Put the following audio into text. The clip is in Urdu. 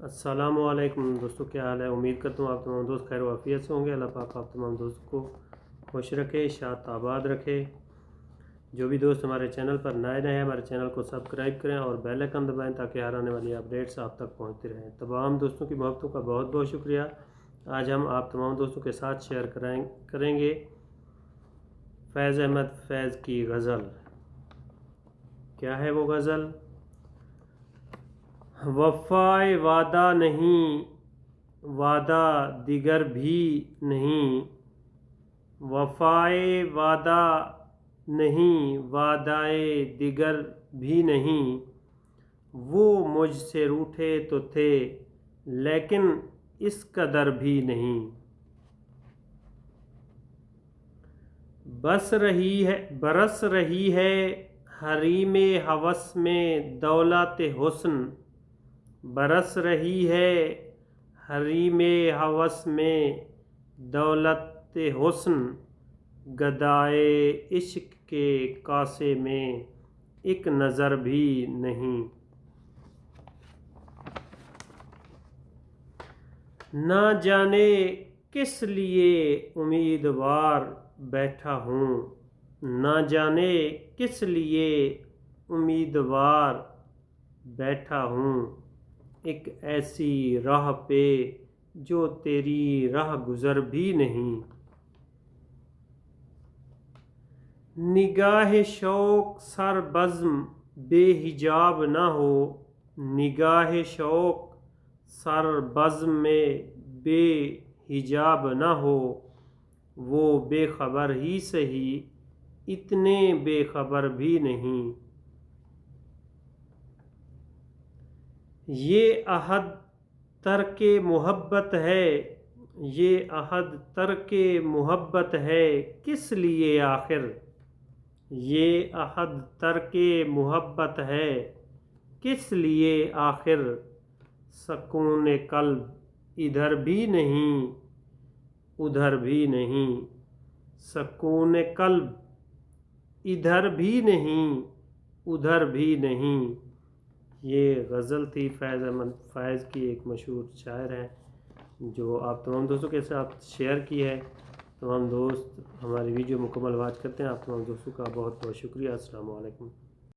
السلام علیکم دوستوں، کیا حال ہے؟ امید کرتا ہوں آپ تمام دوست خیر و عافیت سے ہوں گے۔ اللہ پاک آپ تمام دوستوں کو خوش رکھے، شاد آباد رکھے۔ جو بھی دوست ہمارے چینل پر نئے ہیں ہمارے چینل کو سبسکرائب کریں اور بیل آئیکن دبائیں تاکہ ہر آنے والی اپڈیٹس آپ تک پہنچتی رہیں۔ تمام دوستوں کی محبتوں کا بہت بہت شکریہ۔ آج ہم آپ تمام دوستوں کے ساتھ شیئر کریں گے فیض احمد فیض کی غزل۔ کیا ہے وہ غزل؟ وفائے وعدہ نہیں، وعدہ دیگر بھی نہیں، وفائے وعدہ نہیں، وعدائے دیگر بھی نہیں، وہ مجھ سے روٹھے تو تھے لیکن اس قدر بھی نہیں۔ برس رہی ہے حریم ہوس میں دولت حسن، برس رہی ہے حریم ہوس میں دولت حسن، گدائے عشق کے کاسے میں ایک نظر بھی نہیں۔ نہ جانے کس لیے امیدوار بیٹھا ہوں، نہ جانے کس لیے امیدوار بیٹھا ہوں، ایک ایسی راہ پہ جو تیری راہ گزر بھی نہیں۔ نگاہ شوق سر بزم بے حجاب نہ ہو، نگاہ شوق سر بزم میں بے حجاب نہ ہو، وہ بے خبر ہی سہی اتنے بے خبر بھی نہیں۔ یہ عہد ترک محبت ہے، یہ عہد ترک محبت ہے کس لیے آخر، یہ عہد ترک محبت ہے کس لیے آخر، سکون قلب ادھر بھی نہیں ادھر بھی نہیں، سکون قلب ادھر بھی نہیں ادھر بھی نہیں۔ یہ غزل تھی فیض احمد فیض کی، ایک مشہور شاعر ہیں جو آپ تمام دوستوں کے ساتھ شیئر کی ہے۔ تمام دوست ہماری ویڈیو مکمل واچ کرتے ہیں، آپ تمام دوستوں کا بہت بہت شکریہ۔ السلام علیکم۔